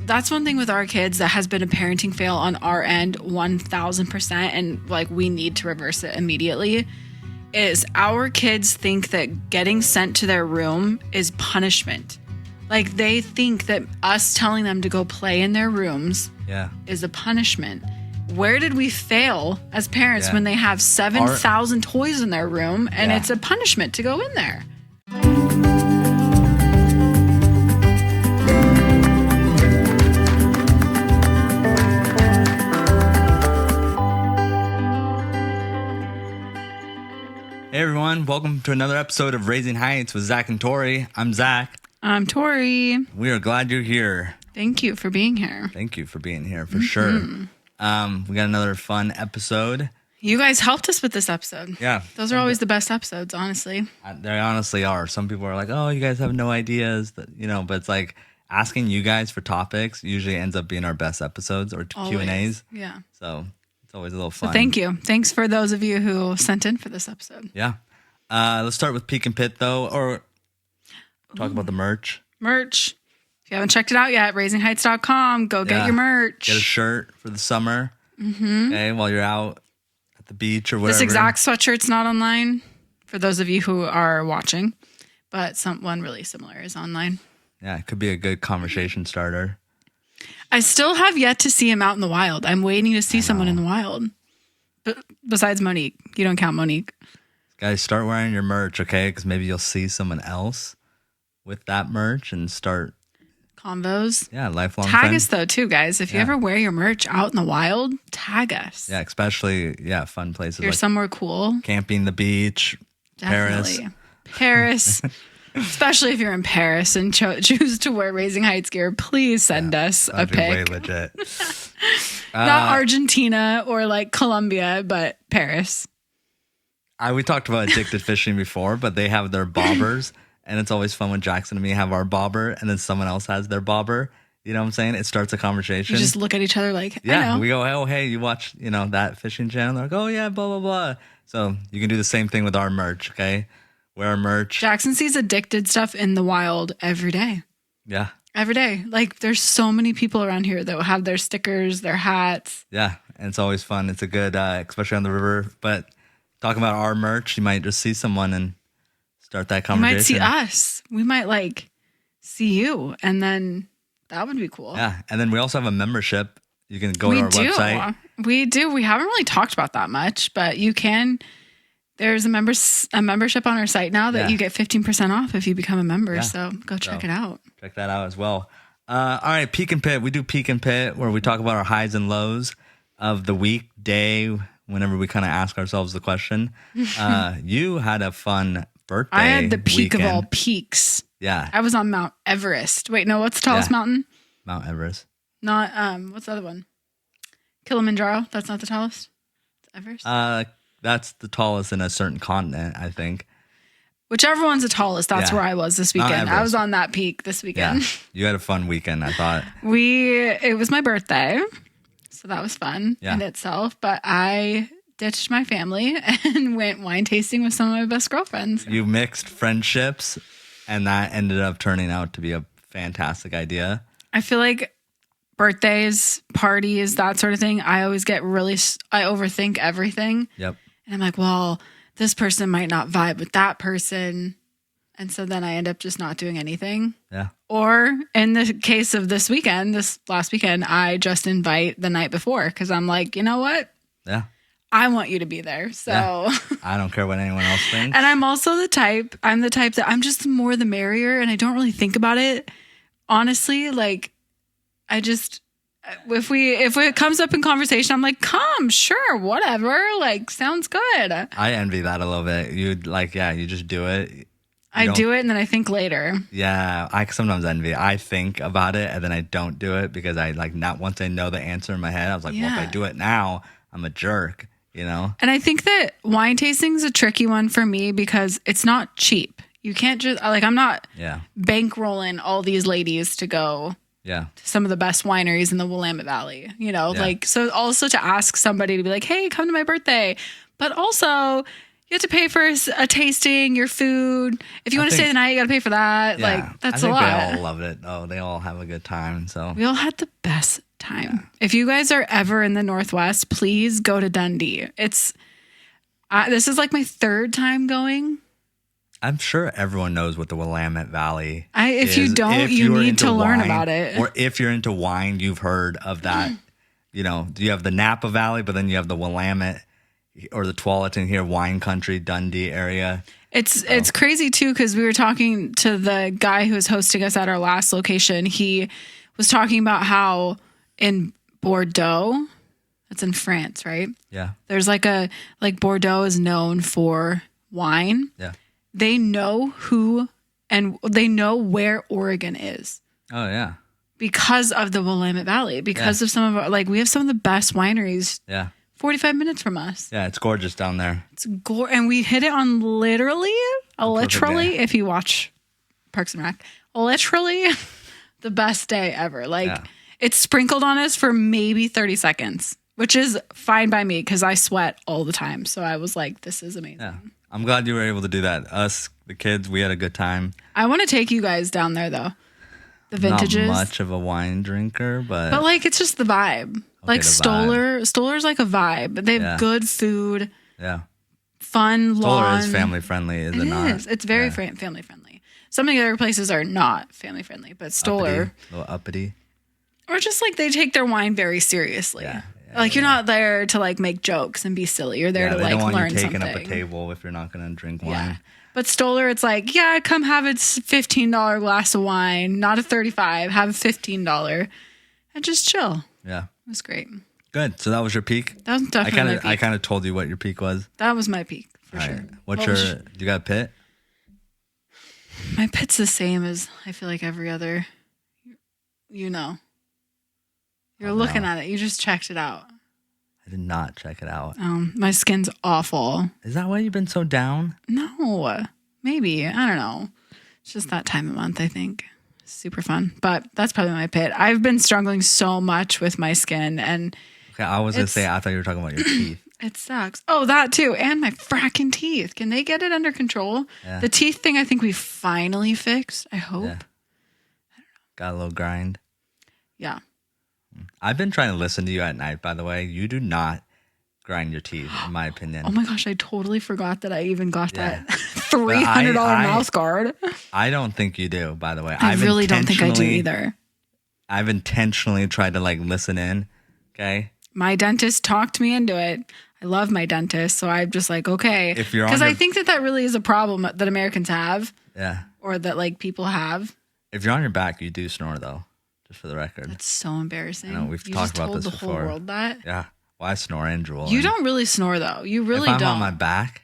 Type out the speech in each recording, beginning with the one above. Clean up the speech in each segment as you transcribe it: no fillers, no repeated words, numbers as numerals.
that's one thing with our kids that has been a parenting fail on our end 1000%, and like we need to reverse it immediately, is our kids think that getting sent to their room is punishment. Like they think that us telling them to go play in their rooms is a punishment. Where did we fail as parents when they have 7,000 toys in their room and it's a punishment to go in there? Hey everyone, welcome to another episode of Raising Heights with Zach and Tori. I'm Zach. I'm Tori. We are glad you're here. Thank you for being here. Thank you for being here, for sure. We got another fun episode. You guys helped us with this episode. Yeah. Those are always the best episodes, honestly. They honestly are. Some people are like, oh, you guys have no ideas, but it's like asking you guys for topics usually ends up being our best episodes or Q&As. Yeah. So it's always a little fun. So thank you. Thanks for those of you who sent in for this episode. Yeah. Let's start with Peek and Pit, though, or talk about the merch. Merch. If you haven't checked it out yet, raisingheights.com. Go get your merch. Get a shirt for the summer. Okay, while you're out at the beach or whatever. This exact sweatshirt's not online for those of you who are watching, but one really similar is online. Yeah, it could be a good conversation starter. I still have yet to see him out in the wild. I'm waiting to see someone in the wild. But besides Monique. You don't count Monique. Guys, start wearing your merch, okay? Because maybe you'll see someone else with that merch and start convos. Yeah, lifelong Tag friends. us, though, too, guys. If you ever wear your merch out in the wild, tag us. Yeah, especially, fun places. You're like somewhere cool. Camping, the beach, Definitely. Paris. Especially if you're in Paris and choose to wear Raising Heights gear, please send us a pic. Way legit. Not Argentina or like Colombia, but Paris. We talked about addicted fishing before, but they have their bobbers, and it's always fun when Jackson and me have our bobber, and then someone else has their bobber. You know what I'm saying? It starts a conversation. You just look at each other like, I know. We go, oh, hey, you watch, that fishing channel? They're like, oh, yeah, blah, blah, blah. So you can do the same thing with our merch, okay? Wear our merch. Jackson sees addicted stuff in the wild every day. Yeah. Every day. Like, there's so many people around here that will have their stickers, their hats. Yeah, and it's always fun. It's a good, especially on the river. But talking about our merch, you might just see someone and start that conversation. You might see us. We might, see you. And then that would be cool. Yeah, and then we also have a membership. You can go to our website. We do. We haven't really talked about that much, but you can. There's a membership on our site now that you get 15% off if you become a member. Yeah. So go check it out. Check that out as well. All right, Peek and Pit. We do Peek and Pit where we talk about our highs and lows of the week, day, whenever we kind of ask ourselves the question. You had a fun birthday. I had the peak weekend. of all peaks. Yeah. I was on Mount Everest. Wait, no, what's the tallest mountain? Mount Everest. Not, what's the other one? Kilimanjaro. That's not the tallest? It's Everest? That's the tallest in a certain continent, I think. Whichever one's the tallest, that's where I was this weekend. I was on that peak this weekend. Yeah. You had a fun weekend, I thought. It was my birthday, so that was fun in itself. But I ditched my family and went wine tasting with some of my best girlfriends. You mixed friendships, and that ended up turning out to be a fantastic idea. I feel like birthdays, parties, that sort of thing, I always get I overthink everything. Yep. And I'm like, well, this person might not vibe with that person. And so then I end up just not doing anything. Yeah. Or in the case of this last weekend, I just invite the night before because I'm like, you know what? Yeah. I want you to be there. So I don't care what anyone else thinks. And I'm also the type that I'm just the more the merrier. And I don't really think about it. Honestly, if it comes up in conversation, I'm like, come, sure, whatever. Sounds good. I envy that a little bit. You just do it. I do it and then I think later. Yeah, I sometimes envy. I think about it and then I don't do it because I not once I know the answer in my head, I was like, well, if I do it now, I'm a jerk, And I think that wine tasting is a tricky one for me because it's not cheap. You can't just I'm not bankrolling all these ladies to go. Yeah. Some of the best wineries in the Willamette Valley, so also to ask somebody to be like, hey, come to my birthday. But also You have to pay for a tasting, your food. If you want to stay the night, you got to pay for that. Yeah, like, that's I a think lot. they all love it. Oh, they all have a good time. So We all had the best time. If you guys are ever in the Northwest, please go to Dundee. This is like my third time going. I'm sure everyone knows what the Willamette Valley If is. you don't, If you you're need into to learn wine, about it. Or if you're into wine, you've heard of that. You know, you have the Napa Valley, but then you have the Willamette or the Tualatin here, wine country, Dundee area. It's crazy too, because we were talking to the guy who was hosting us at our last location. He was talking about how in Bordeaux, that's in France, right? Yeah. There's like Bordeaux is known for wine. Yeah. They know they know where Oregon is. Oh, yeah. Because of the Willamette Valley, because of some of our, we have some of the best wineries. Yeah. 45 minutes from us. Yeah, it's gorgeous down there. And we hit it on literally, if you watch Parks and Rec, literally the best day ever. It's sprinkled on us for maybe 30 seconds, which is fine by me because I sweat all the time. So I was like, this is amazing. Yeah. I'm glad you were able to do that. Us, the kids, we had a good time. I want to take you guys down there though. The vintages. Not much of a wine drinker, but it's just the vibe. Okay, Stoller's like a vibe. They have good food. Yeah. Fun lawn. Stoller is family friendly, is it not? It is. It's very family friendly. Some of the other places are not family friendly, but Stoller, a little uppity, or just they take their wine very seriously. Yeah. You're not there to make jokes and be silly. You're there to they don't want learn you taking something. up a table if you're not going to drink wine. Yeah. But Stoller, it's come have a $15 glass of wine, not a $35. Have a $15 and just chill. Yeah. It was great. Good. So that was your peak? That was definitely my peak. I kind of told you what your peak was. That was my peak, for sure. Right. You got a pit? My pit's the same as, I feel like, every other, You're looking at it. You just checked it out. I did not check it out. My skin's awful. Is that why you've been so down? No. Maybe. I don't know. It's just that time of month, I think. Super fun. But that's probably my pit. I've been struggling so much with my skin, and okay, I was going to say, I thought you were talking about your teeth. It sucks. Oh, that too. And my fracking teeth. Can they get it under control? Yeah. The teeth thing, I think we finally fixed. I hope. Yeah. Got a little grind. Yeah. I've been trying to listen to you at night, by the way. You do not grind your teeth, in my opinion. Oh my gosh, I totally forgot that I even got that $300 mouth guard. I don't think you do, by the way. I really don't think I do either. I've intentionally tried to listen in, okay? My dentist talked me into it. I love my dentist, so I'm just okay. Because I think that really is a problem that Americans have. Yeah. Or that people have. If you're on your back, you do snore, though. Just for the record. That's so embarrassing. I know, we've talked about this before. You just told the whole world that? Yeah. Well, I snore and drool. You don't really snore, though. You really don't. If I'm on my back?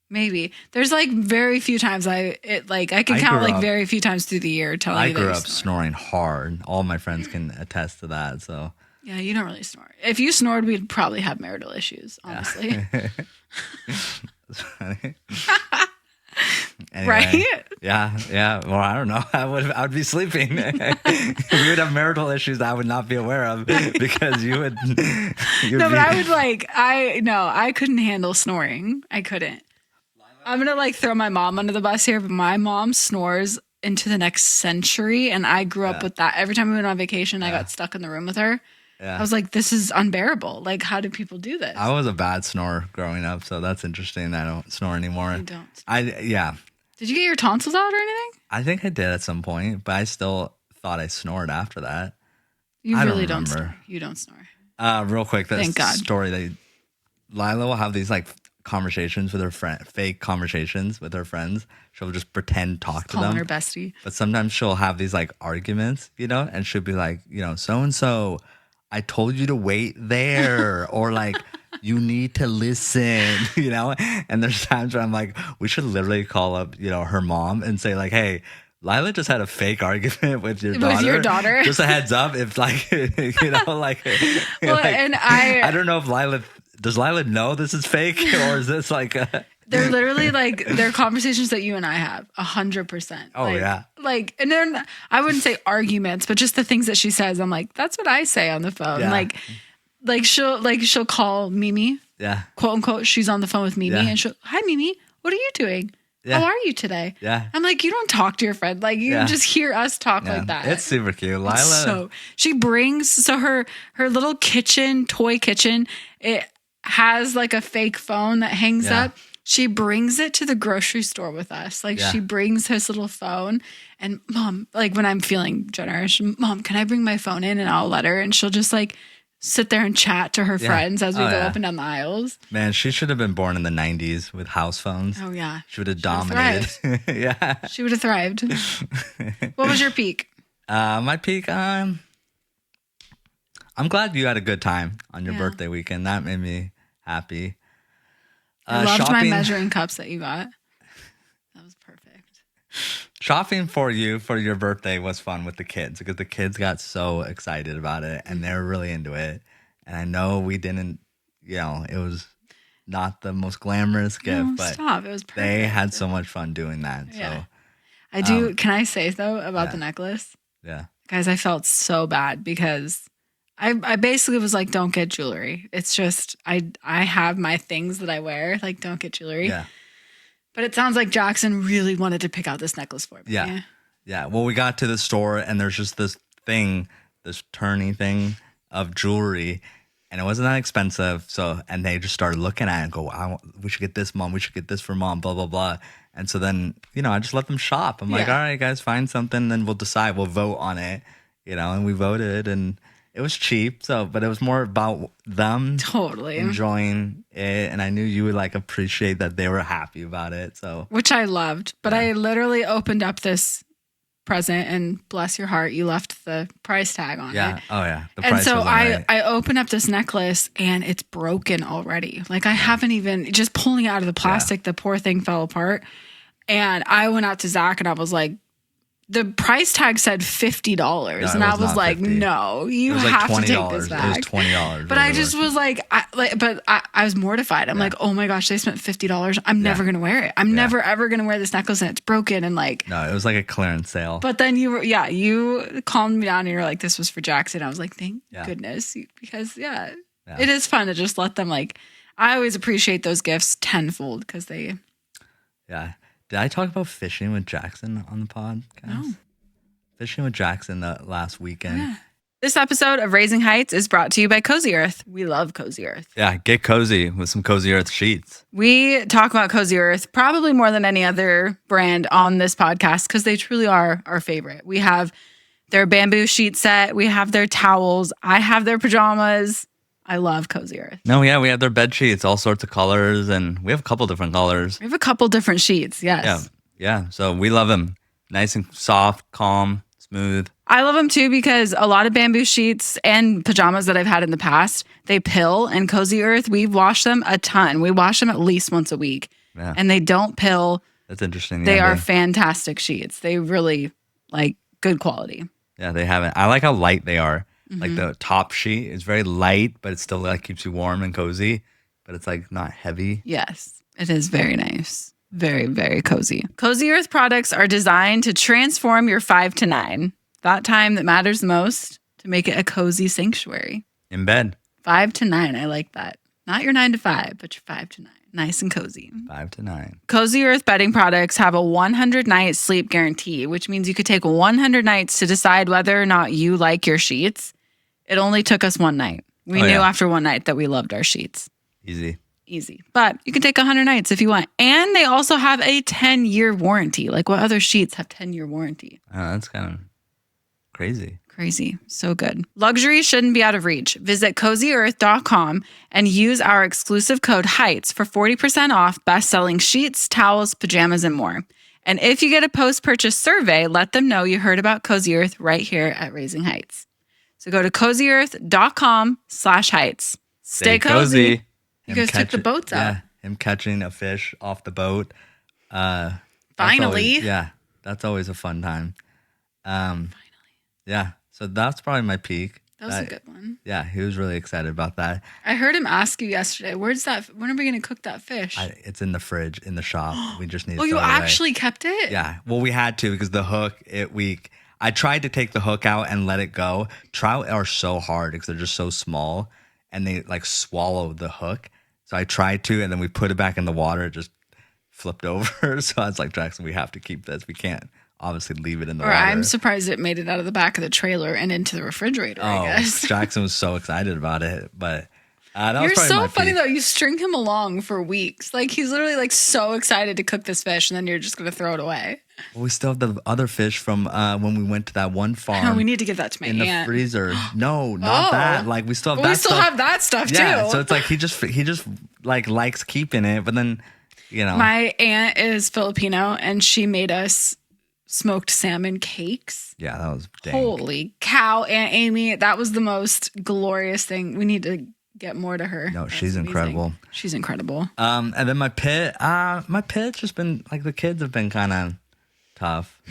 Maybe. There's very few times I can count very few times through the year till I grew up snoring hard. All my friends can attest to that, so. Yeah, you don't really snore. If you snored, we'd probably have marital issues, honestly. Anyway, right? Yeah. Well, I don't know. I would be sleeping. We would have marital issues that I would not be aware of because you would. But I would I couldn't handle snoring. I couldn't. I'm gonna throw my mom under the bus here, but my mom snores into the next century, and I grew up with that. Every time we went on vacation, I got stuck in the room with her. Yeah. I was like, this is unbearable. How do people do this? I was a bad snorer growing up, so that's interesting that I don't snore anymore. You don't. Yeah. Did you get your tonsils out or anything? I think I did at some point, but I still thought I snored after that. You really don't snore. You don't snore. Real quick, Thank God. Story Lila will have these conversations with her friend, fake conversations with her friends. She'll just pretend talk to them. Calling her bestie. But sometimes she'll have these arguments, and she'll be like, so and so, I told you to wait there, or you need to listen, And there's times where I'm like, we should literally call up, her mom and say hey, Lila just had a fake argument with your daughter. With your daughter? Just a heads up, if Well, and I don't know if does Lila know this is fake, or is this They're literally they're conversations that you and I have 100%. Oh yeah. And then I wouldn't say arguments, but just the things that she says. I'm like, that's what I say on the phone. Yeah. She'll call Mimi Yeah. quote unquote, she's on the phone with Mimi, Yeah. and she'll, hi Mimi, what are you doing? Yeah. How are you today? Yeah. I'm like, you don't talk to your friend. Like, you Yeah. just hear us talk Yeah. like that. It's super cute. Lila. So she brings, so her little toy kitchen, it has like a fake phone that hangs Yeah. up. She brings it to the grocery store with us. Like, Yeah. she brings his little phone, and Mom, like when I'm feeling generous, Mom, can I bring my phone in, and I'll let her, and she'll just like sit there and chat to her Yeah. friends as we Oh, go yeah. up and down the aisles. Man, she should have been born in the 90s with house phones. Oh yeah. She would have dominated. Yeah. She would have thrived. What was your peak? My peak, I'm glad you had a good time on your Yeah. birthday weekend. That made me happy. I loved my shopping- measuring cups that you got. That was perfect. Shopping for you for your birthday was fun with the kids because the kids got so excited about it and they're really into it. And I know we didn't, it was not the most glamorous gift, No, but stop. It was perfect. they had so much fun doing that. Yeah. So, I do. Can I say though about yeah. the necklace? yeah. Guys, I felt so bad because I basically was like, don't get jewelry. It's just I have my things that I wear. Like, don't get jewelry. Yeah. But it sounds like Jackson really wanted to pick out this necklace for me. Yeah. Yeah. Well, we got to the store and there's just this turny thing of jewelry, and it wasn't that expensive. So, and they just started looking at it and go, we should get this, Mom. We should get this for Mom, blah, blah, blah. And so then, I just let them shop. I'm like, Yeah. all right, guys, find something. Then we'll decide. We'll vote on it, and we voted and it was cheap. So, but it was more about them Totally. enjoying it. And I knew you would like appreciate that they were happy about it. So, Which I loved. But I literally opened up this present and bless your heart, you left the price tag on yeah. it. Oh, yeah. The And price so was all right. I open up this necklace and it's broken already. Like, I haven't even, just pulling it out of the plastic, the poor thing fell apart. And I went out to Zach and I was like, the price tag said $50. No, And I was was not like, 50. no, you It was like have to $20. take this It back. was $20. But I just was like, I was mortified. I'm like, oh my gosh, they spent $50. I'm never going to wear it. I'm never, ever going to wear this necklace and it's broken. And like, No, it was like a clearance sale. but then you calmed me down and you're like, this was for Jackson. I was like, thank goodness. Because it is fun to just let them like, I always appreciate those gifts tenfold because they. Yeah. Did I talk about fishing with Jackson on the pod, guys? No. Fishing with Jackson the last weekend. Yeah. This episode of Raising Heights is brought to you by Cozy Earth. We love Cozy Earth. Yeah, get cozy with some Cozy Earth sheets. We talk about Cozy Earth probably more than any other brand on this podcast because they truly are our favorite. We have their bamboo sheet set. We have their towels. I have their pajamas. I love Cozy Earth. No, yeah, we have their bed sheets, all sorts of colors, and we have a couple different colors. We have a couple different sheets. Yes. Yeah, yeah. So we love them. Nice and soft, calm, smooth. I love them too because a lot of bamboo sheets and pajamas that I've had in the past, they pill. And Cozy Earth, we wash them a ton. We wash them at least once a week. Yeah. And they don't pill. That's interesting. They Yeah, are fantastic sheets. They really like good quality. Yeah, they have it. I like how light they are. Like the top sheet is very light, but it still like keeps you warm and cozy. But it's like not heavy. Yes, it is very nice. Very, very cozy. Cozy Earth products are designed to transform your 5 to 9, that time that matters the most, to make it a cozy sanctuary. In bed. 5 to 9, I like that. Not your 9 to 5, but your 5 to 9. Nice and cozy. 5 to 9. Cozy Earth bedding products have a 100-night sleep guarantee, which means you could take 100 nights to decide whether or not you like your sheets. It only took us one night. We knew after one night that we loved our sheets. Easy. But you can take 100 nights if you want. And they also have a 10-year warranty. Like, what other sheets have 10-year warranty? Oh, that's kind of crazy. Crazy. So good. Luxury shouldn't be out of reach. Visit CozyEarth.com and use our exclusive code HEIGHTS for 40% off best-selling sheets, towels, pajamas, and more. And if you get a post-purchase survey, let them know you heard about Cozy Earth right here at Raising Heights. So go to CozyEarth.com/heights. Stay cozy. You guys took the boats out. Yeah, him catching a fish off the boat. Finally. That's always a fun time. Finally. Yeah, so that's probably my peak. That was a good one. Yeah, he was really excited about that. I heard him ask you yesterday, when are we going to cook that fish? It's in the fridge, in the shop. We just need to you throw it away. actually kept it? Yeah, well, we had to because the hook, I tried to take the hook out and let it go. Trout are so hard because they're just so small and they like swallow the hook. So I tried to, and then we put it back in the water. It just flipped over. So I was like, Jackson, we have to keep this. We can't obviously leave it in the water. I'm surprised it made it out of the back of the trailer and into the refrigerator, I guess. Jackson was so excited about it. But that You're was so funny, though. You string him along for weeks. Like, he's literally, like, so excited to cook this fish, and then you're just going to throw it away. Well, we still have the other fish from when we went to that one farm. Oh, we need to give that to my aunt. In the freezer. No, not that. Like, we still have that stuff. We still have that stuff, yeah, too. so it's like he just like likes keeping it, but then, you know. My aunt is Filipino, and she made us smoked salmon cakes. Yeah, that was dang. Holy cow, Aunt Amy. That was the most glorious thing. We need to get more to her. No, she's incredible. She's incredible. And then my pit's just been, like, the kids have been kind of tough.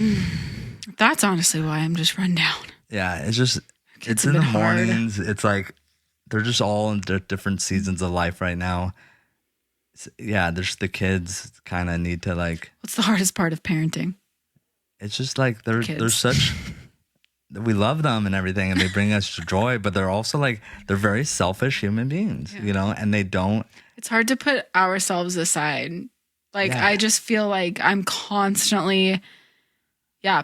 That's honestly why I'm just run down. Yeah, it's just, it's in the mornings. It's like, they're just all in different seasons of life right now. Yeah, there's the kids kind of need to, like. What's the hardest part of parenting? It's just like they're such, we love them and everything, and they bring us joy, but they're also like, they're very selfish human beings, you know, and they don't. It's hard to put ourselves aside. Like, I just feel like I'm constantly,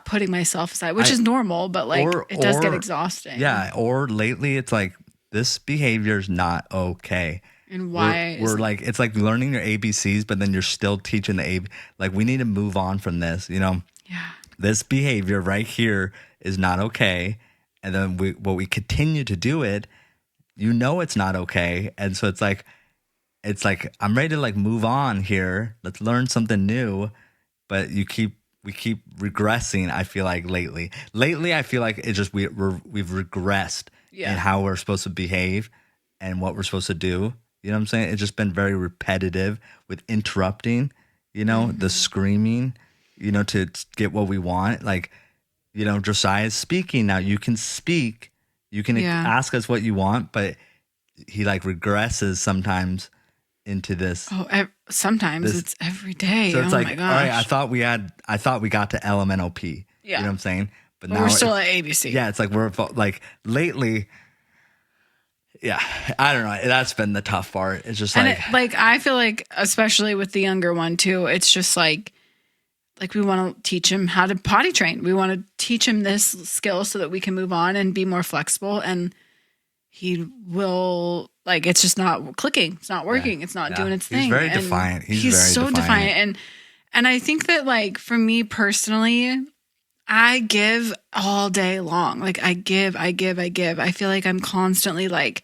putting myself aside, which is normal, but like, it does get exhausting. Yeah, or lately it's like, this behavior is not okay. And why? We're like, it's like learning your ABCs, but then you're still teaching the A. Like, we need to move on from this, you know? Yeah. This behavior right here is not okay. And then we continue to do it, you know it's not okay. And so it's like I'm ready to like move on here. Let's learn something new. But we keep regressing, I feel like lately. Lately I feel like it's just we've regressed in how we're supposed to behave and what we're supposed to do. You know what I'm saying? It's just been very repetitive with interrupting, you know, the screaming, you know, to get what we want. Like, you know, Josiah's speaking now. You can speak. You can ask us what you want, but he like regresses sometimes into this. Oh, sometimes it's every day. So it's my like, gosh. all right, I thought we got to LMNOP. Yeah. You know what I'm saying? But now we're still at ABC. Yeah, it's like we're like lately. Yeah, I don't know. That's been the tough part. It's just like, I feel like, especially with the younger one too, it's just like we want to teach him how to potty train. We want to teach him this skill so that we can move on and be more flexible. And he will, like, it's just not clicking. It's not working. It's not doing its thing. He's very defiant. He's very so defiant. And I think that, like, for me personally, I give all day long. Like, I give. I feel like I'm constantly like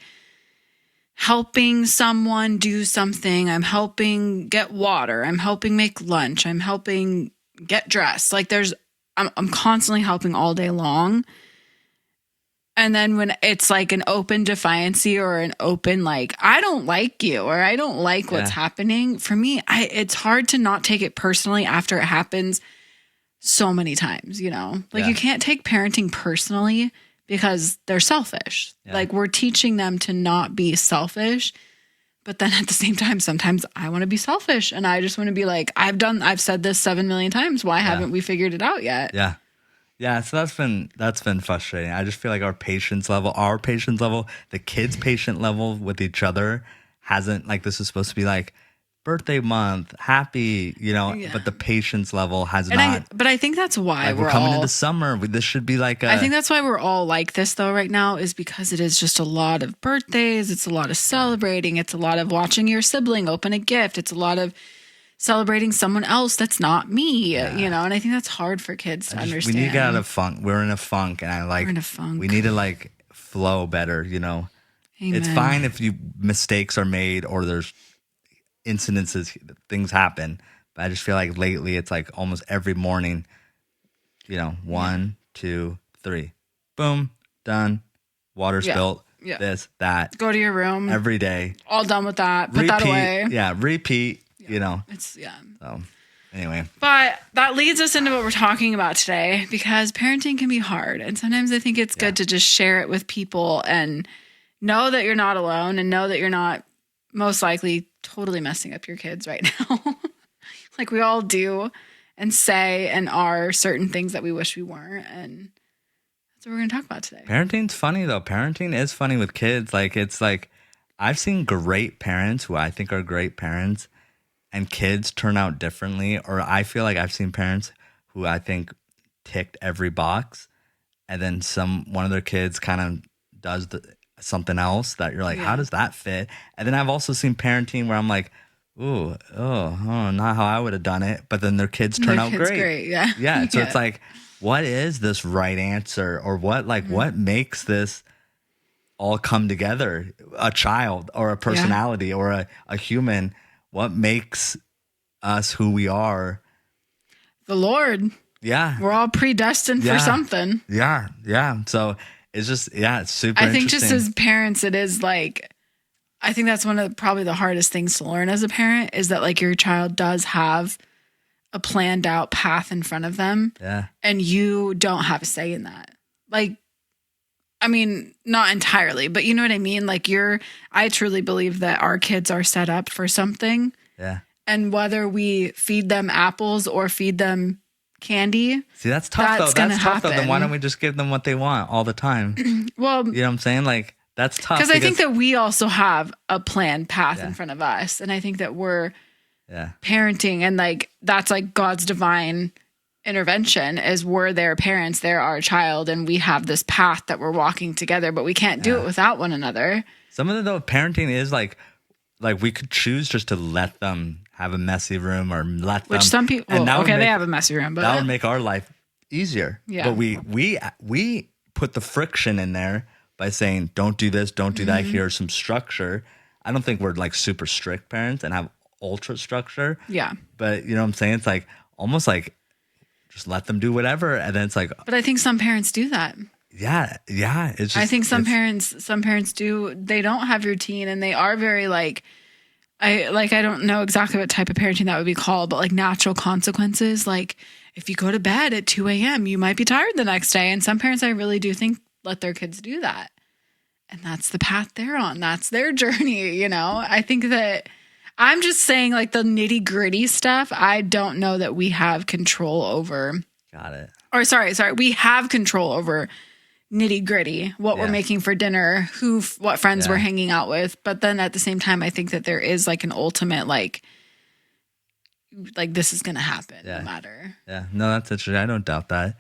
helping someone do something. I'm helping get water. I'm helping make lunch. I'm helping get dressed. Like, I'm constantly helping all day long. And then when it's like an open defiancy or an open, like, I don't like you or I don't like what's happening, for me, it's hard to not take it personally after it happens so many times, you know? Like, you can't take parenting personally because they're selfish. Yeah. Like, we're teaching them to not be selfish. But then at the same time, sometimes I want to be selfish and I just want to be like, I've said this 7 million times. Why haven't we figured it out yet? Yeah. Yeah. So that's been frustrating. I just feel like our patience level, the kids' patient level with each other hasn't, like, this is supposed to be like birthday month, happy, you know, but the patience level has not. But I think that's why like, we're coming into summer. This should be like I think that's why we're all like this though right now, is because it is just a lot of birthdays. It's a lot of celebrating. It's a lot of watching your sibling open a gift. It's a lot of celebrating someone else that's not me, you know, and I think that's hard for kids to understand. We need to get out of funk. We're in a funk, and we're in a funk. We need to like flow better, you know. Amen. It's fine if mistakes are made or there's incidences, things happen, but I just feel like lately it's like almost every morning, you know, 1, 2, 3, boom, done, water spilt, this, that, go to your room every day, all done with that, put that away, repeat, you know, it's so anyway, but that leads us into what we're talking about today, because parenting can be hard, and sometimes I think it's good to just share it with people and know that you're not alone, and know that you're not most likely totally messing up your kids right now. Like, we all do and say and are certain things that we wish we weren't. And that's what we're going to talk about today. Parenting's funny though. Parenting is funny with kids. Like, it's like, I've seen great parents who I think are great parents and kids turn out differently. Or I feel like I've seen parents who I think ticked every box and then one of their kids kind of does something else that you're like, how does that fit? And then I've also seen parenting where I'm like, not how I would have done it. But then their kids turn out great. Yeah. Yeah. So it's like, what is this right answer? Or what makes this all come together? A child or a personality or a human? What makes us who we are? The Lord. Yeah. We're all predestined for something. Yeah. Yeah. So it's just, it's super I think interesting. just as parents, it is like, I think that's one of probably the hardest things to learn as a parent is that like your child does have a planned out path in front of them. Yeah. And you don't have a say in that. Like, I mean, not entirely, but you know what I mean? Like I truly believe that our kids are set up for something. Yeah. And whether we feed them apples or feed them candy. See, that's tough though. That's tough though. Then why don't we just give them what they want all the time? Well, you know what I'm saying? Like that's tough. Because I think that we also have a planned path in front of us. And I think that we're parenting and like, that's like God's divine intervention is we're their parents, they're our child. And we have this path that we're walking together, but we can't do it without one another. Some of the though parenting is like we could choose just to let them have a messy room or let them. Which some people, they have a messy room, but that would make our life easier. Yeah. But we put the friction in there by saying, don't do this, don't do that. Here's some structure. I don't think we're like super strict parents and have ultra structure. Yeah. But you know what I'm saying? It's like almost like just let them do whatever. And then it's like. But I think some parents do that. Yeah. Yeah. It's just, I think some parents do. They don't have routine and they are very like, I don't know exactly what type of parenting that would be called, but like natural consequences. Like if you go to bed at 2 a.m., you might be tired the next day. And some parents, I really do think let their kids do that. And that's the path they're on. That's their journey. You know, I think that I'm just saying like the nitty gritty stuff. I don't know that we have control over. Got it. Or sorry. We have control over nitty gritty, what we're making for dinner, what friends we're hanging out with. But then at the same time, I think that there is like an ultimate, like this is going to happen no matter. Yeah. No, that's interesting. I don't doubt that.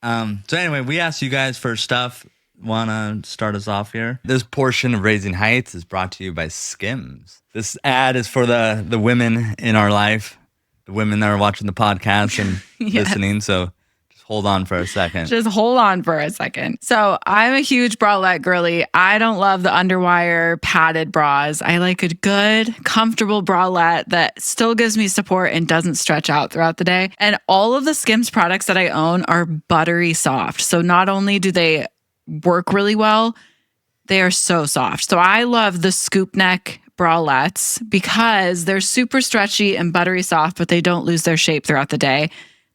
So anyway, we asked you guys for stuff. Want to start us off here? This portion of Raising Heights is brought to you by Skims. This ad is for the women in our life, the women that are watching the podcast and listening. So hold on for a second. Just hold on for a second. So I'm a huge bralette girly. I don't love the underwire padded bras. I like a good, comfortable bralette that still gives me support and doesn't stretch out throughout the day. And all of the Skims products that I own are buttery soft. So not only do they work really well, they are so soft. So I love the scoop neck bralettes because they're super stretchy and buttery soft, but they don't lose their shape throughout the day.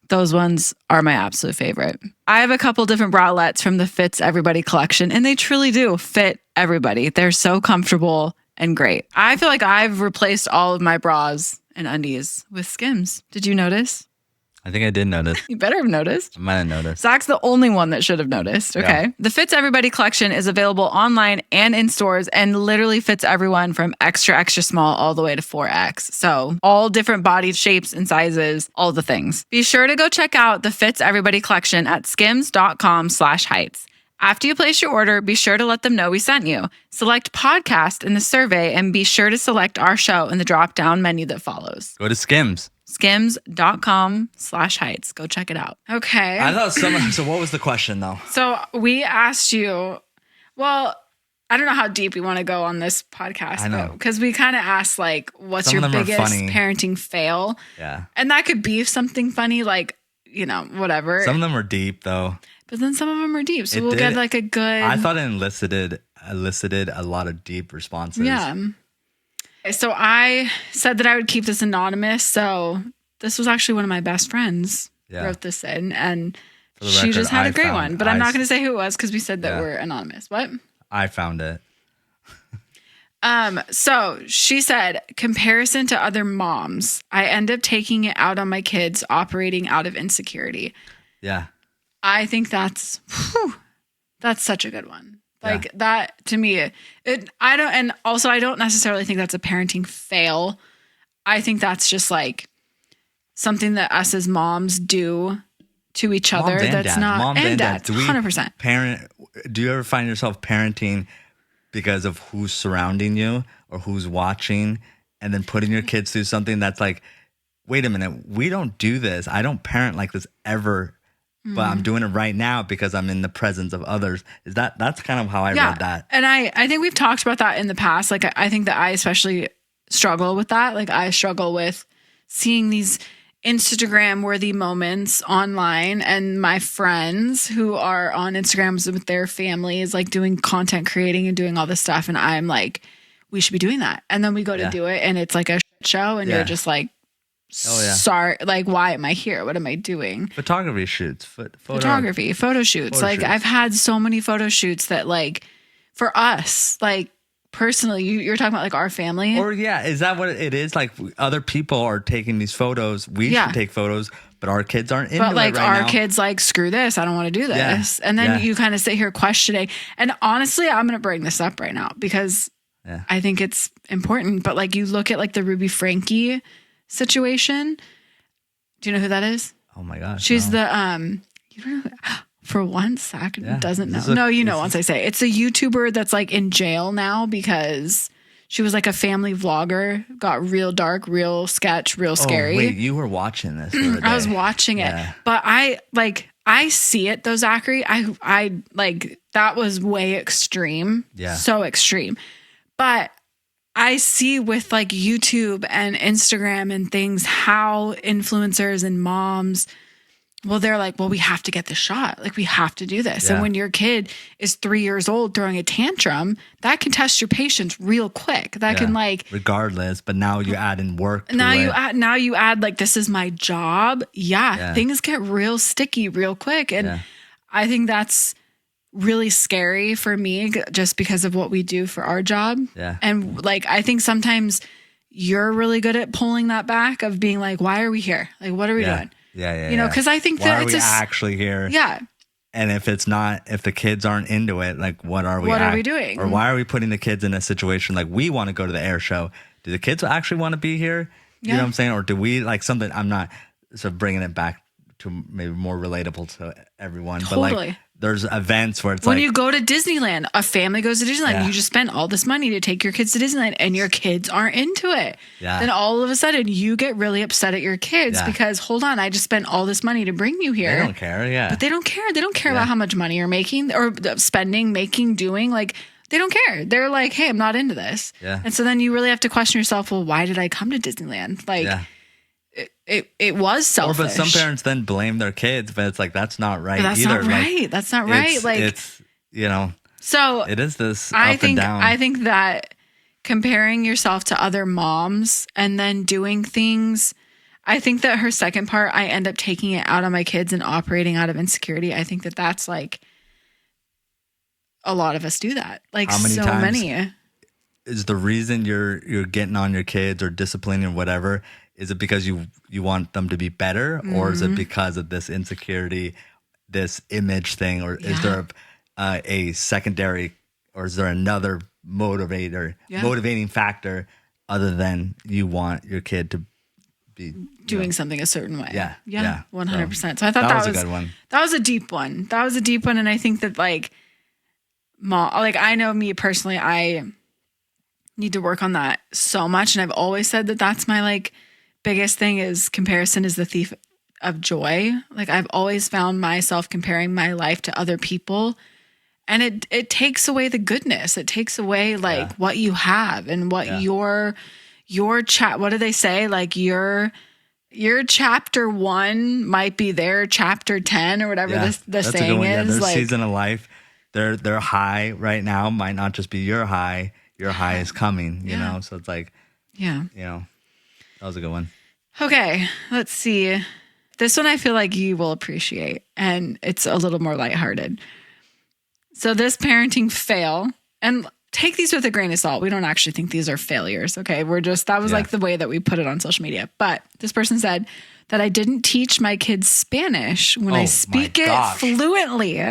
Those ones are my absolute favorite. I have a couple different bralettes from the Fits Everybody collection, and they truly do fit everybody. They're so comfortable and great. I feel like I've replaced all of my bras and undies with Skims. Did you notice? I think I did notice. You better have noticed. I might have noticed. Zach's the only one that should have noticed. Okay. Yeah. The Fits Everybody collection is available online and in stores and literally fits everyone from extra, extra small all the way to 4X. So all different body shapes and sizes, all the things. Be sure to go check out the Fits Everybody collection at skims.com/heights. After you place your order, be sure to let them know we sent you. Select podcast in the survey and be sure to select our show in the drop-down menu that follows. Go to Skims. Skims.com/heights. Go check it out. Okay. I thought so what was the question though? So we asked you, well, I don't know how deep we want to go on this podcast. I know. Because we kind of asked like, what's your biggest parenting fail? Yeah. And that could be something funny, like, you know, whatever. Some of them are deep though. But then some of them are deep. So we'll get like a good. I thought it elicited a lot of deep responses. Yeah. So I said that I would keep this anonymous. So this was actually one of my best friends wrote this in. And she just had a great one. But I'm not going to say who it was because we said that we're anonymous. What? I found it. So she said, comparison to other moms. I end up taking it out on my kids operating out of insecurity. Yeah. I think that's such a good one. Like that to me, I don't necessarily think that's a parenting fail. I think that's just like something that us as moms do to each other. That's not, moms and dads, 100%. Do you ever find yourself parenting because of who's surrounding you or who's watching, and then putting your kids through something that's like, wait a minute, we don't do this. I don't parent like this ever, but I'm doing it right now because I'm in the presence of others. That's kind of how I read that. And I think we've talked about that in the past. Like, I think that I especially struggle with that. Like, I struggle with seeing these Instagram worthy moments online, and my friends who are on Instagrams with their families, like doing content creating and doing all this stuff. And I'm like, we should be doing that. And then we go to do it and it's like a shit show, and you're just like, sorry, like, why am I here? What am I doing? Photography shoots, photo shoots. Like, I've had so many photo shoots that, like, for us, like, personally, you're talking about like our family, or is that what it is? Like, other people are taking these photos. We should take photos, but our kids aren't into it right now. But like, our kids, like, screw this. I don't want to do this. And then you kind of sit here questioning. And honestly, I'm going to bring this up right now because I think it's important. But like, you look at like the Ruby Frankie situation. Do you know who that is? Oh my gosh. She's the you don't know, for one sec doesn't know. No, you know, once I say it's a YouTuber that's like in jail now because she was like a family vlogger, got real dark, real sketch, real scary. Wait, you were watching this? I was watching it, but I see it though, Zachary. I like, that was way extreme. Yeah, so extreme. But I see with like YouTube and Instagram and things how influencers and moms, well, they're like, well, we have to get the shot. Like, we have to do this. And when your kid is 3 years old throwing a tantrum, that can test your patience real quick. That can, like, regardless. But now you add in work. Now you add like, this is my job. Things get real sticky real quick. And I think that's really scary for me just because of what we do for our job. And like, I think sometimes you're really good at pulling that back of being like, why are we here? Like, what are we doing? You know, because I think that it's actually here. And if the kids aren't into it, like, what are we doing? Or why are we putting the kids in a situation like, we want to go to the air show? Do the kids actually want to be here? You know what I'm saying? Or do we like something? I'm not bringing it back to maybe more relatable to everyone. But like, there's events where it's when like, you go to Disneyland, a family goes to Disneyland, you just spent all this money to take your kids to Disneyland and your kids aren't into it. Then all of a sudden you get really upset at your kids because, hold on, I just spent all this money to bring you here. They don't care. But they don't care. They don't care about how much money you're making or spending, making, doing. Like, they don't care. They're like, hey, I'm not into this. And so then you really have to question yourself, well, why did I come to Disneyland? Like, it was selfish. But some parents then blame their kids, but it's like, that's not right either. That's not right. Like, it's, you know, so it is this and down. I think that comparing yourself to other moms and then doing things, I think that her second part, I end up taking it out on my kids and operating out of insecurity. I think that that's like, a lot of us do that. Like, how many so times many. Is the reason you're getting on your kids or disciplining or whatever, is it because you want them to be better, or is it because of this insecurity, this image thing, or is there a secondary, or is there another motivating factor other than you want your kid to be doing something a certain way? 100%. So I thought that was a good one. That was a deep one. And I think that like, I know me personally, I need to work on that so much, and I've always said that that's my like biggest thing is comparison is the thief of joy. Like, I've always found myself comparing my life to other people, and it takes away the goodness. It takes away like what you have and what your what do they say? Like, your chapter 1 might be their chapter 10 or whatever the saying is. Their like, season of life, their high right now might not just be your high. Your high is coming, you know? So it's like, you know, that was a good one. Okay, let's see. This one I feel like you will appreciate, and it's a little more lighthearted. So this parenting fail, and take these with a grain of salt. We don't actually think these are failures, okay? That was like the way that we put it on social media. But this person said that I didn't teach my kids Spanish when I speak it fluently.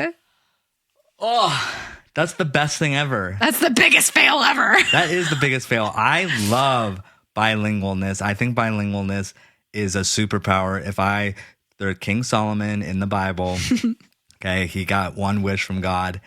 That's the best thing ever. That's the biggest fail ever. That is the biggest fail. I love bilingualness. I think bilingualness is a superpower. There's King Solomon in the Bible. Okay, he got one wish from God.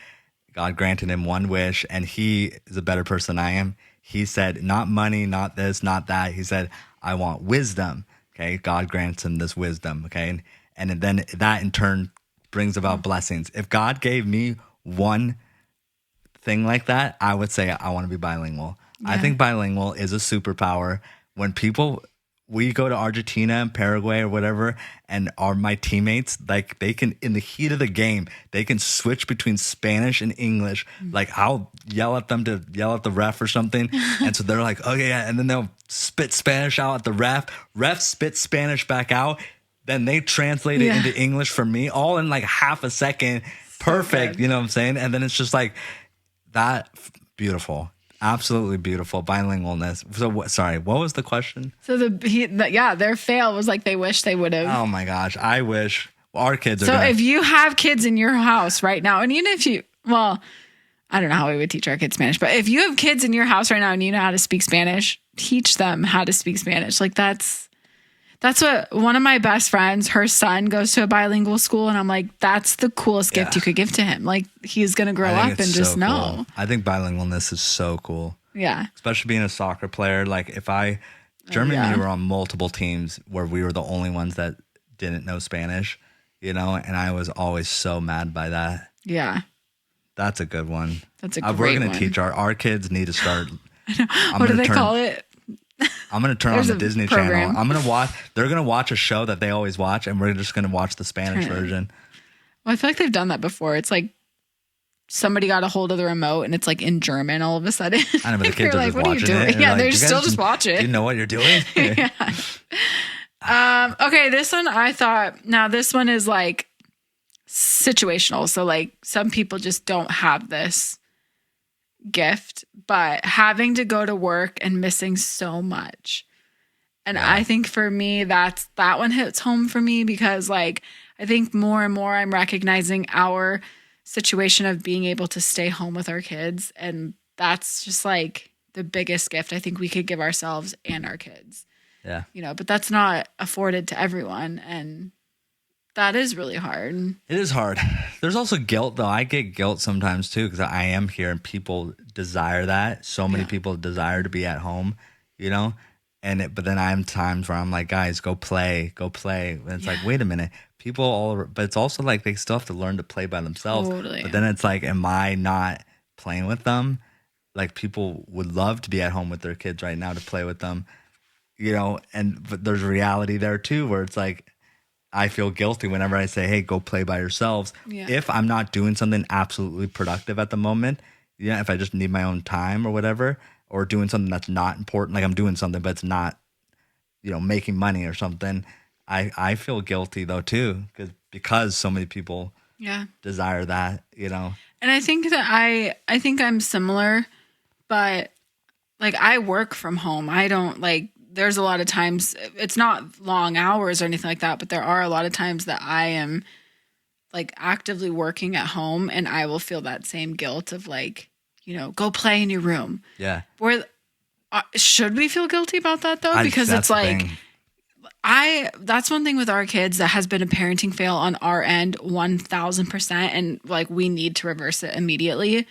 God granted him one wish, and he is a better person than I am. He said, not money, not this, not that. He said, I want wisdom. Okay, God grants him this wisdom. Okay, and then that in turn brings about blessings. If God gave me one thing like that, I would say I want to be bilingual. Yeah. I think bilingual is a superpower. When we go to Argentina and Paraguay or whatever, and my teammates, like they can, in the heat of the game, they can switch between Spanish and English. Like I'll yell at them to yell at the ref or something. And so they're like, okay, yeah. And then they'll spit Spanish out at the ref spits Spanish back out. Then they translate it into English for me all in like half a second. Perfect. So you know what I'm saying? And then it's just like that. Beautiful. Absolutely beautiful bilingualness. So, what was the question? So their fail was like they wish they would have. Oh my gosh, I wish our kids are. So if you have kids in your house right now, and even if I don't know how we would teach our kids Spanish, but if you have kids in your house right now and you know how to speak Spanish, teach them how to speak Spanish. Like that's what one of my best friends, her son goes to a bilingual school, and I'm like, that's the coolest gift you could give to him. Like he's going to grow up and just know. Cool. I think bilingualness is so cool. Yeah. Especially being a soccer player. Like Germany and me were on multiple teams where we were the only ones that didn't know Spanish, and I was always so mad by that. Yeah. That's a good one. That's a great one. We're going to teach our kids need to start. What do they call it? I'm going to turn on the Disney Channel. They're going to watch a show that they always watch, and we're just going to watch the Spanish version. Well, I feel like they've done that before. It's like somebody got a hold of the remote and it's like in German all of a sudden. I know, but the kids are just what watching are you doing? it. Yeah, they're still just watching. You know what you're doing? Yeah. Okay, this one I thought, now this one is like situational. So like some people just don't have this gift, but having to go to work and missing so much. And I think for me, that one hits home for me because like, I think more and more I'm recognizing our situation of being able to stay home with our kids. And that's just like the biggest gift I think we could give ourselves and our kids. Yeah. But that's not afforded to everyone. And that is really hard. It is hard. There's also guilt, though. I get guilt sometimes, too, because I am here and people desire that. So many people desire to be at home, but then I have times where I'm like, guys, go play. And it's like, wait a minute. But it's also like they still have to learn to play by themselves. Totally. But then it's like, am I not playing with them? Like people would love to be at home with their kids right now to play with them, but there's reality there, too, where it's like, I feel guilty whenever I say, hey, go play by yourselves. Yeah. If I'm not doing something absolutely productive at the moment, if I just need my own time or whatever, or doing something that's not important, like I'm doing something, but it's not, making money or something, I feel guilty though too, because so many people desire that, And I think that I think I'm similar, but like I work from home. I don't there's a lot of times, it's not long hours or anything like that, but there are a lot of times that I am like actively working at home and I will feel that same guilt of like, go play in your room. Yeah. Where should we feel guilty about that though? Because it's like, that's one thing with our kids that has been a parenting fail on our end 1000%. And like, we need to reverse it immediately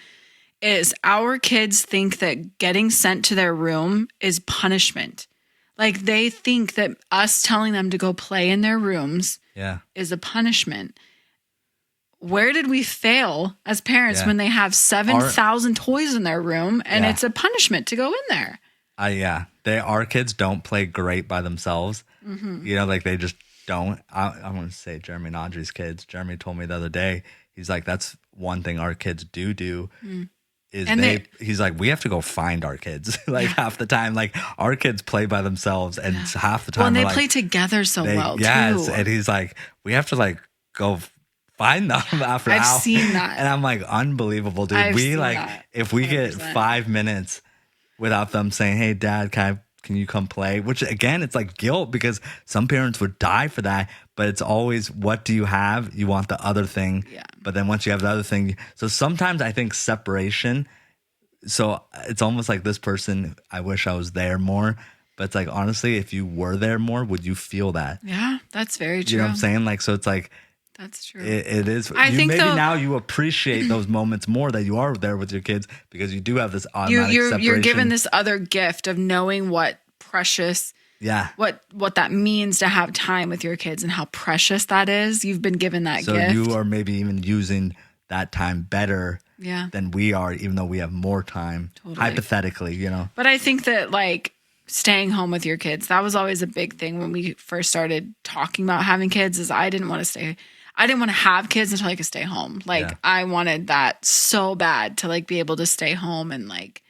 is our kids think that getting sent to their room is punishment. Like they think that us telling them to go play in their rooms is a punishment. Where did we fail as parents when they have 7,000 toys in their room and it's a punishment to go in there? Our kids don't play great by themselves. Mm-hmm. Like they just don't. I want to say Jeremy and Audrey's kids. Jeremy told me the other day, he's like, that's one thing our kids do. He's like, we have to go find our kids like half the time. Like our kids play by themselves and half the time. Well, and they play together so well too. Yes. And he's like, we have to like go find them after I've seen that. And I'm like, unbelievable, dude. If we get 5 minutes without them saying, hey, Dad, can can you come play? Which again, it's like guilt because some parents would die for that, but it's always, what do you have? You want the other thing. Yeah. But then once you have the other thing, so sometimes I think separation, so it's almost like this person, I wish I was there more. But it's like, honestly, if you were there more, would you feel that? Yeah, that's very true. You know what I'm saying? Like, so it's like, that's true. It is. I think maybe now you appreciate those moments more that you are there with your kids because you do have this automatic separation. You're given this other gift of knowing what precious, what that means to have time with your kids and how precious that is. You've been given that gift. So you are maybe even using that time better than we are, even though we have more time, hypothetically, you know. But I think that like staying home with your kids, that was always a big thing when we first started talking about having kids. Is I didn't want to have kids until I could stay home. Like I wanted that so bad to like be able to stay home and like,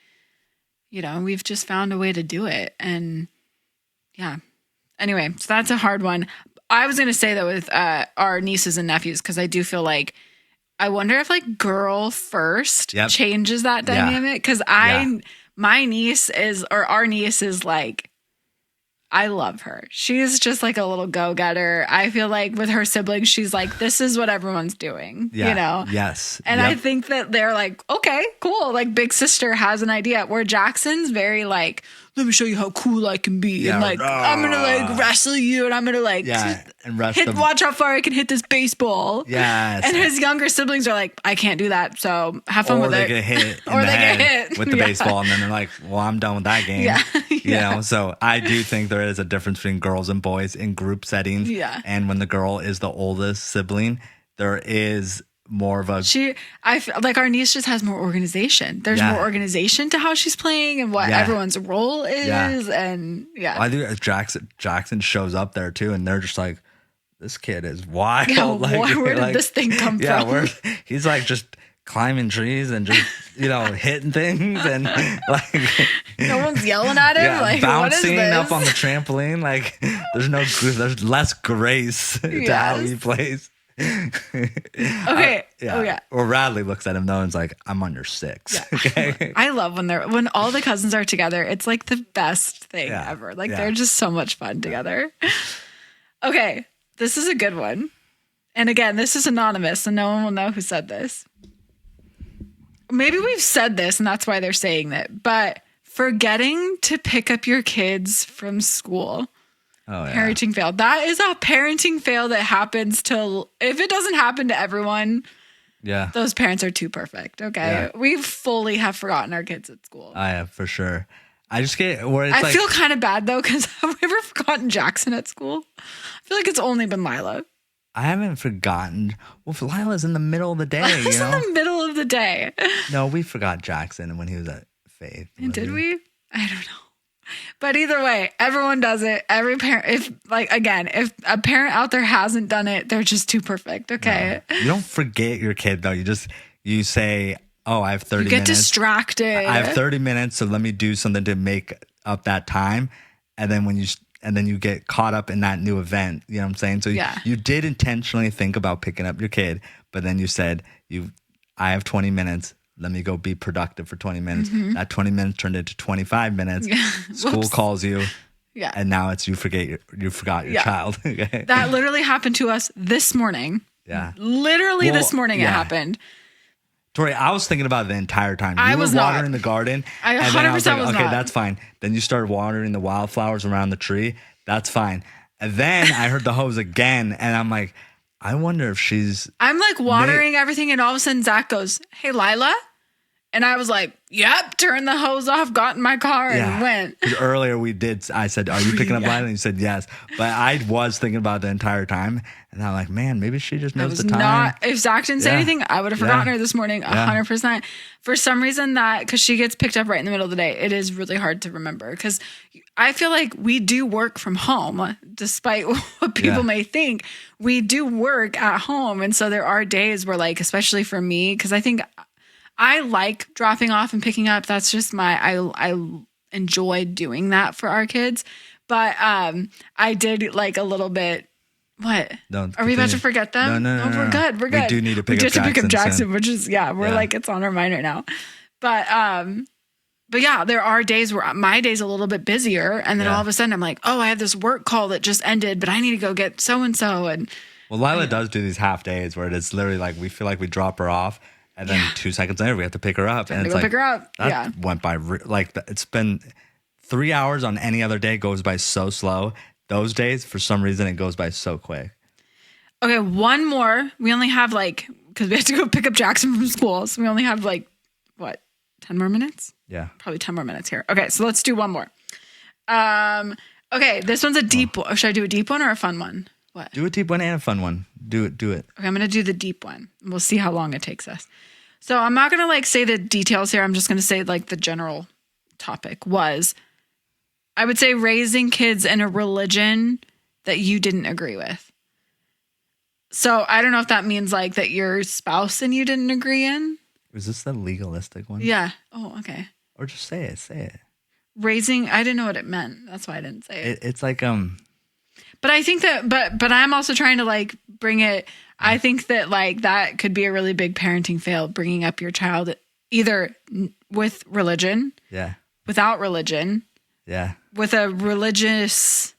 you know, we've just found a way to do it. And yeah. Anyway, so that's a hard one. I was going to say that with our nieces and nephews, because I do feel like, I wonder if like girl first changes that dynamic. Because my niece is, or our niece is like, I love her. She's just like a little go-getter. I feel like with her siblings, she's like, this is what everyone's doing, you know? Yes. And I think that they're like, okay, cool. Like big sister has an idea, where Jackson's very like, let me show you how cool I can be. And like, I'm going to like wrestle you and I'm going to like and watch how far I can hit this baseball. Yes. And his younger siblings are like, I can't do that. So have fun with it. Or they get hit in the head with the baseball. And then they're like, well, I'm done with that game. You know, so I do think there is a difference between girls and boys in group settings. Yeah. And when the girl is the oldest sibling, there is more of a I feel like our niece just has more organization. There's more organization to how she's playing and what everyone's role is. And I think Jackson shows up there too, and they're just like, this kid is wild. Where did this thing come from? He's like just climbing trees and just, you know, hitting things and like no one's yelling at him, like bouncing what is this? up on the trampoline. Like there's less grace to how he plays. Okay. Or Radley looks at him though and is like, I'm on your 6. Okay. I love when all the cousins are together. It's like the best thing ever. Like they're just so much fun together. Okay. This is a good one. And again, this is anonymous, so no one will know who said this. Maybe we've said this and that's why they're saying that, but forgetting to pick up your kids from school. Oh, yeah. Parenting fail. That is a parenting fail that happens to, if it doesn't happen to everyone, those parents are too perfect. Okay. Yeah. We fully have forgotten our kids at school. I have, for sure. I just get where it's I feel kind of bad though, because have we ever forgotten Jackson at school? I feel like it's only been Lila. I haven't forgotten. Well, Lila's in the middle of the day. Lila's you know? in the middle of the day. No, we forgot Jackson when he was at Faith. Did we? I don't know. But either way, everyone does it. Every parent, if a parent out there hasn't done it, they're just too perfect. Okay. No. You don't forget your kid though. You say, oh, I have 30 minutes. You get distracted. I have 30 minutes, so let me do something to make up that time. And then you get caught up in that new event. You know what I'm saying? So you did intentionally think about picking up your kid, but then you said, I have 20 minutes. Let me go be productive for 20 minutes. Mm-hmm. That 20 minutes turned into 25 minutes. Yeah. School calls you. Yeah. And now it's you forgot your child. Okay. That literally happened to us this morning. Yeah. Literally this morning it happened. Tori, I was thinking about it the entire time. I was watering the garden. I 100% and then I was like, was okay, not. That's fine. Then you started watering the wildflowers around the tree. That's fine. And then I heard the hose again. And I'm like, I wonder if I'm like watering everything. And all of a sudden Zach goes, hey, Lila. And I was like, yep, turned the hose off, got in my car and went. Earlier I said, are you picking up Lila? And you said yes. But I was thinking about it the entire time. And I'm like, man, maybe she just knows the time. If Zach didn't say anything, I would have forgotten her this morning 100%. For some reason because she gets picked up right in the middle of the day, it is really hard to remember. Because I feel like we do work from home, despite what people may think. We do work at home. And so there are days where like, especially for me, because I think I like dropping off and picking up. That's just I enjoy doing that for our kids. But I did like a little bit. What? Are we about to forget them? No, we're good. We're good. We do need to pick up Jackson. Which is, we're like, it's on our mind right now. But But yeah, there are days where my day's a little bit busier. And then all of a sudden I'm like, oh, I have this work call that just ended, but I need to go get so-and-so. And well, Lila does do these half days where it's literally like we feel like we drop her off and then 2 seconds later we have to pick her up. And it's like, pick her up. That went by, it's been 3 hours on any other day goes by so slow. Those days, for some reason, it goes by so quick. Okay, one more. We only have because we have to go pick up Jackson from school. So we only have 10 more minutes? Yeah. Probably 10 more minutes here. Okay, so let's do one more. Okay, this one's a deep one. Should I do a deep one or a fun one? What? Do a deep one and a fun one. Do it. Okay, I'm going to do the deep one. We'll see how long it takes us. So I'm not going to say the details here. I'm just going to say the general topic was, I would say, raising kids in a religion that you didn't agree with. So I don't know if that means that your spouse and you didn't agree in. Was this the legalistic one? Yeah. Oh, okay. Or just say it. Raising, I didn't know what it meant. That's why I didn't say it. It's like But I think that, but I'm also trying to bring it. I think that that could be a really big parenting fail, bringing up your child either with religion, without religion, with a religious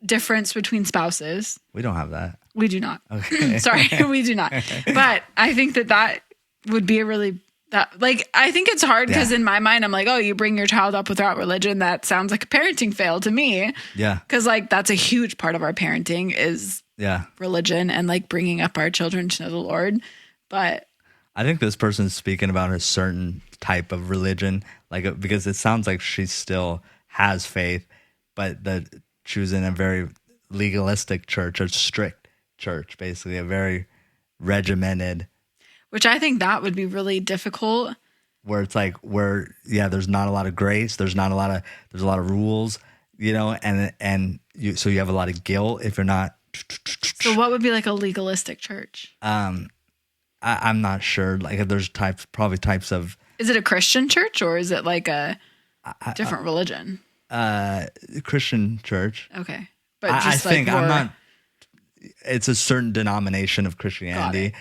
difference between spouses. We don't have that. We do not. Okay. Sorry, we do not. But I think that would be a really I think it's hard because in my mind I'm like, oh, you bring your child up without religion. That sounds like a parenting fail to me. Yeah. Because that's a huge part of our parenting is religion and bringing up our children to know the Lord. But I think this person's speaking about a certain type of religion, because it sounds like she still has faith, but that she was in a very legalistic church, a strict church, basically a very regimented. Which I think that would be really difficult. Where it's there's not a lot of grace. There's a lot of rules, and so you have a lot of guilt if you're not. So what would be a legalistic church? I'm not sure. There's probably types of. Is it a Christian church or is it a different religion? Christian church. Okay. But I think I'm not. It's a certain denomination of Christianity.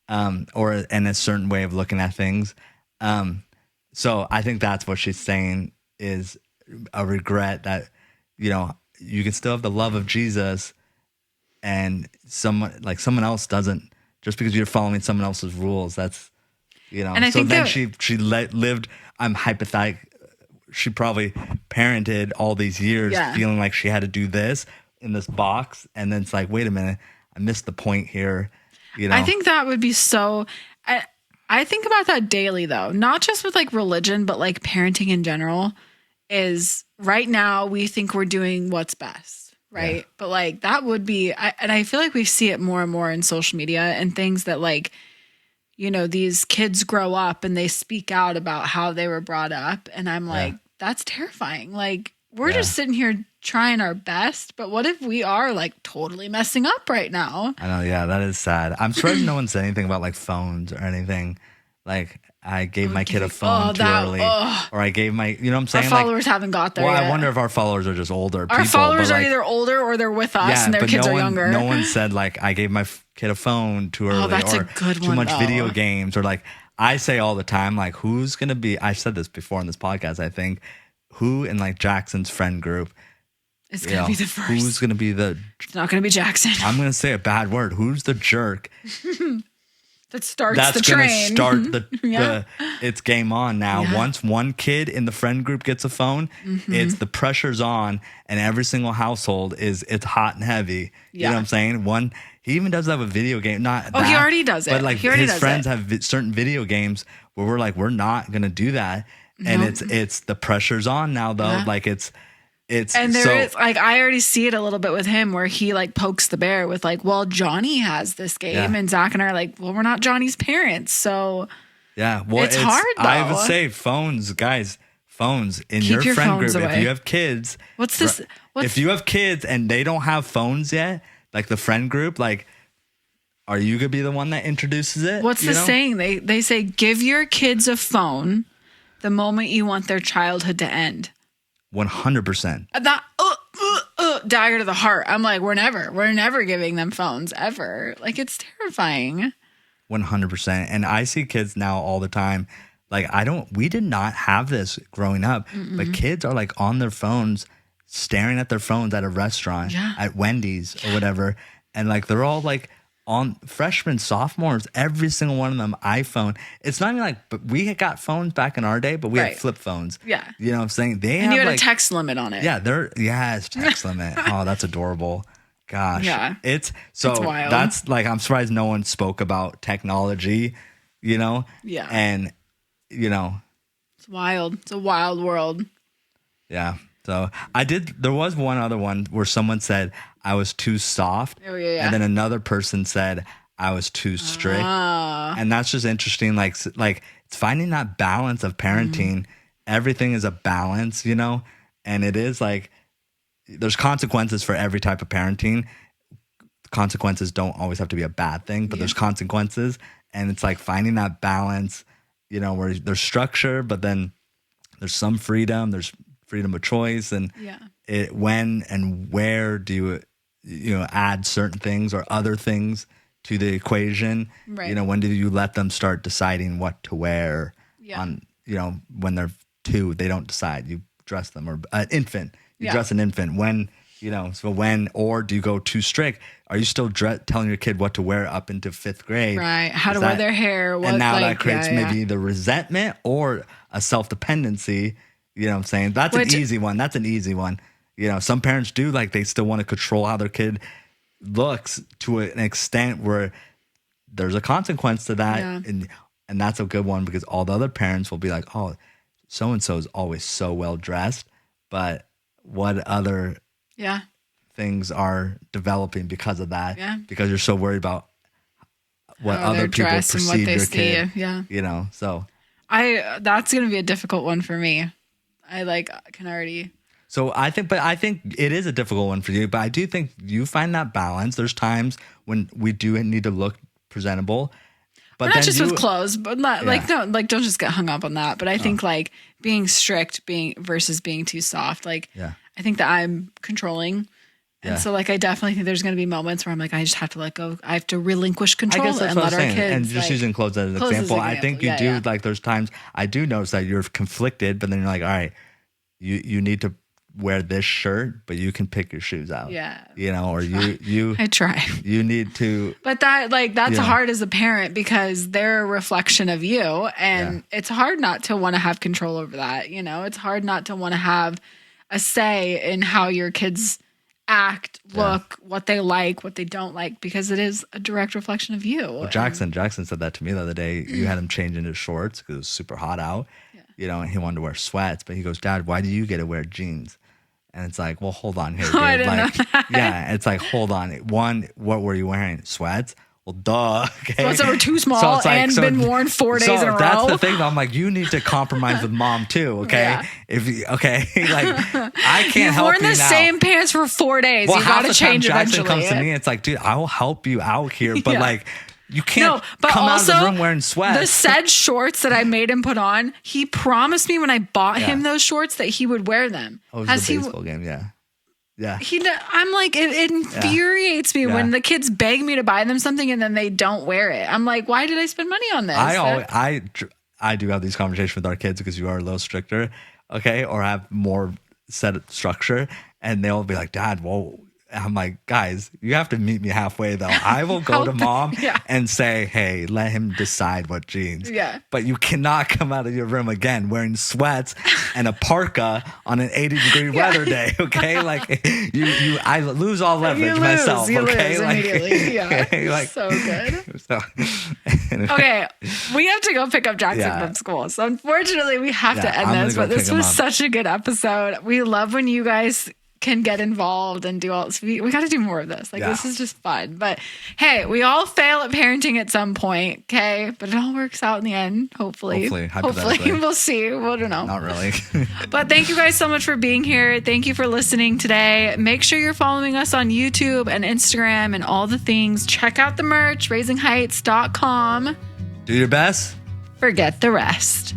Or in a certain way of looking at things. So I think that's what she's saying is a regret that, you can still have the love of Jesus and someone else doesn't, just because you're following someone else's rules. That's, And I so think then she lived, I'm hypothetical. She probably parented all these years feeling like she had to do this in this box. And then it's wait a minute, I missed the point here. I think that would be so. I think about that daily, though, not just with religion, but parenting in general. Is right now we think we're doing what's best, right? Yeah. But that would be, and I feel we see it more and more in social media and things that these kids grow up and they speak out about how they were brought up, and I'm that's terrifying. We're just sitting here trying our best, but what if we are totally messing up right now? I know, that is sad. I'm surprised no one said anything about phones or anything. I gave my kid a phone too early, or I gave my, you know what I'm saying? Our followers haven't got there yet. I wonder if our followers are just older. Our followers are either older or they're with us and their kids are younger. No one said I gave my kid a phone too early, that's or a good too one, much video games, or I say all the time, who's gonna be? I said this before in this podcast. I think who in Jackson's friend group. It's going to be the first. Who's going to be the... It's not going to be Jackson. I'm going to say a bad word. Who's the jerk? That starts the train. That's going to start the it's game on now. Yeah. Once one kid in the friend group gets a phone, it's the pressure's on, and every single household it's hot and heavy. You know what I'm saying? He even does that with video game. Not he already does it. But his friends have certain video games where we're not going to do that. And it's the pressure's on now though. Yeah. And there is I already see it a little bit with him where he pokes the bear with well, Johnny has this game, and Zach and I are well, we're not Johnny's parents, so it's hard though. I would say phones, guys, phones in Keep your friend group. Away. If you have kids, if you have kids and they don't have phones yet, the friend group, are you gonna be the one that introduces it? What's the saying? They say give your kids a phone the moment you want their childhood to end. 100%. That dagger to the heart. I'm we're never giving them phones ever. It's terrifying. 100%. And I see kids now all the time, Like we did not have this growing up, but kids are like on their phones, staring at their phones at a restaurant, at Wendy's or whatever. And like, they're all like on freshmen, sophomores, every single one of them iPhone. It's not even like, but we had got phones back in our day, but we had flip phones. Yeah. You know what I'm saying? And you had a text limit on it. Yeah. It's text limit. Oh, that's adorable. Gosh. Yeah. It's wild. That's like, I'm surprised no one spoke about technology, you know? Yeah. And, you know, it's wild. It's a wild world. Yeah. So there was one other one where someone said I was too soft. Oh, yeah. And then another person said I was too strict. And that's just interesting. Like it's finding that balance of parenting. Everything is a balance, you know? And it is like, there's consequences for every type of parenting. Consequences don't always have to be a bad thing, but there's consequences. And it's like finding that balance, you know, where there's structure, but then there's some freedom. There's freedom of choice, and when and where do you add certain things or other things to the equation? Right. You know, when do you let them start deciding what to wear? On, you know, when they're 2, they don't decide. You dress them, or an infant. You dress an infant. When, you know, so when, or do you go too strict? Are you still telling your kid what to wear up into 5th grade? Right. How to wear their hair. And now that creates maybe the resentment or a self-dependency. You know what I'm saying? That's an easy one. You know, some parents do, like, they still want to control how their kid looks to an extent where there's a consequence to that. Yeah. And that's a good one, because all the other parents will be like, oh, so-and-so is always so well dressed, but what other things are developing because of that? Yeah. Because you're so worried about what other people perceive your kid. Yeah. You know, so. That's going to be a difficult one for me. I can already. So I think it is a difficult one for you, but I do think you find that balance. There's times when we do need to look presentable, but not just with clothes, but not don't just get hung up on that. But I think like being strict, versus being too soft. I think that I'm controlling. And so, like, I definitely think there's going to be moments where I'm like, I just have to let go. I have to relinquish control and let our kids. And just using clothes as an example, I think you do, like, there's times I do notice that you're conflicted, but then you're like, all right, you need to wear this shirt, but you can pick your shoes out. Yeah. You know, or you I try. You need to. But that's hard as a parent, because they're a reflection of you. And it's hard not to want to have control over that. You know, it's hard not to want to have a say in how your kids act, look, what they like, what they don't like, because it is a direct reflection of you. Well, Jackson said that to me the other day. You had him change into shorts because it was super hot out, you know, and he wanted to wear sweats, but he goes, Dad, why do you get to wear jeans? And it's like, well, hold on here, dude. I didn't know that. Yeah, it's like, hold on. One, what were you wearing? Sweats? Well, duh. Okay. Sweats that were too small been worn 4 days in a row. That's the thing. I'm like, you need to compromise with mom too. Okay. Yeah. I can't help you now. You've worn the same pants for 4 days. Well, you got to change Jackson eventually. Comes to me, it's like, dude, I will help you out here, but like, you can't come out of the room wearing sweats. The said shorts that I made him put on, he promised me when I bought him those shorts that he would wear them. Oh, it was a baseball game, yeah. Yeah. I'm like, it infuriates me when the kids beg me to buy them something and then they don't wear it. I'm like, why did I spend money on this? I do have these conversations with our kids because you are a little stricter, okay, or have more set structure, and they'll be like, Dad, whoa. I'm like, guys, you have to meet me halfway though. I will go to mom and say, hey, let him decide what jeans. Yeah. But you cannot come out of your room again wearing sweats and a parka on an 80-degree weather day. Okay. Like I lose all leverage myself. You okay. Lose immediately. Yeah. So good. Okay. We have to go pick up Jackson from school. So unfortunately we have to end this, but this was such a good episode. We love when you guys can get involved and do all this. We got to do more of this. This is just fun. But hey, we all fail at parenting at some point, okay? But it all works out in the end, hopefully. Hopefully. We'll see. We don't know. Not really. But thank you guys so much for being here. Thank you for listening today. Make sure you're following us on YouTube and Instagram and all the things. Check out the merch, raisingheights.com. Do your best. Forget the rest.